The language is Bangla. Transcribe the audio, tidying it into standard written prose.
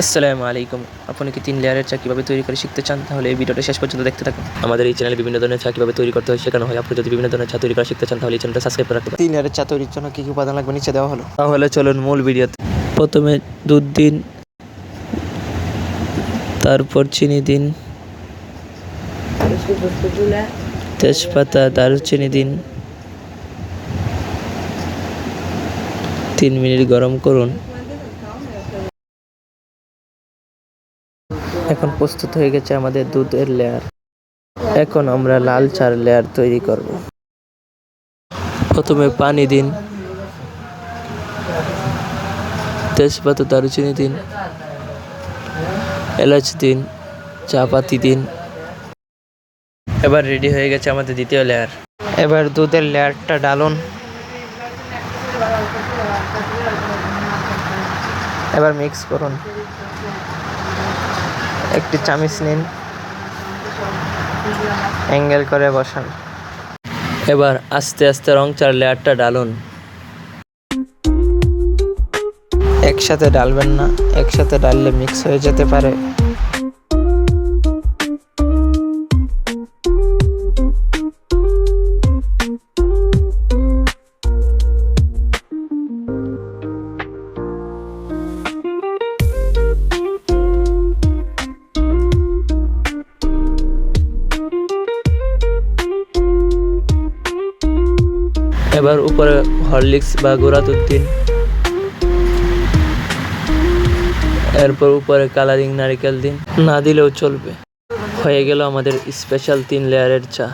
আসসালামু আলাইকুম। আপনি কি 3 লেয়ারের চা কীভাবে তৈরি করে শিখতে চান? তাহলে এই ভিডিওটা শেষ পর্যন্ত দেখতে থাকুন। আমাদের এই চ্যানেলে বিভিন্ন ধরনের চা কীভাবে তৈরি করতে হয় শেখানো হয়। আপনি যদি বিভিন্ন ধরনের চা তৈরি করা শিখতে চান তাহলে এই চ্যানেলটা সাবস্ক্রাইব করে রাখতে পারেন। 3 লেয়ারের চা তৈরির জন্য কী কী উপাদান লাগবে নিচে দেওয়া হলো। তাহলে চলুন মূল ভিডিওতে। প্রথমে দুধ দিন, তারপর চিনি দিন, তেজপাতা, দারুচিনি দিন। 3 মিনিট গরম করুন। এখন প্রস্তুত হয়ে গেছে আমাদের দুধের লেয়ার। এখন আমরা লাল চার লেয়ার তৈরি করব। প্রথমে পানি দিন, তেজপাতা, দারুচিনি দিন, এলাচ দিন, চা পাতি দিন। এবার রেডি হয়ে গেছে আমাদের দ্বিতীয় লেয়ার। এবার দুধের লেয়ারটা ডালুন। এবার মিক্স করুন। একটি চামচ নিন, অ্যাঙ্গেল করে বসান। এবার আস্তে আস্তে রং চার লেয়ারটা ডালুন। একসাথে ডালবেন না, একসাথে ডাললে মিক্স হয়ে যেতে পারে। এবার উপরে হরলিক্স বা গুঁড়া দুধ দিন। এরপর উপরে কালারিং নারকেল দিন, না দিলেও চলবে। হয়ে গেল আমাদের স্পেশাল 3 লেয়ারের চা।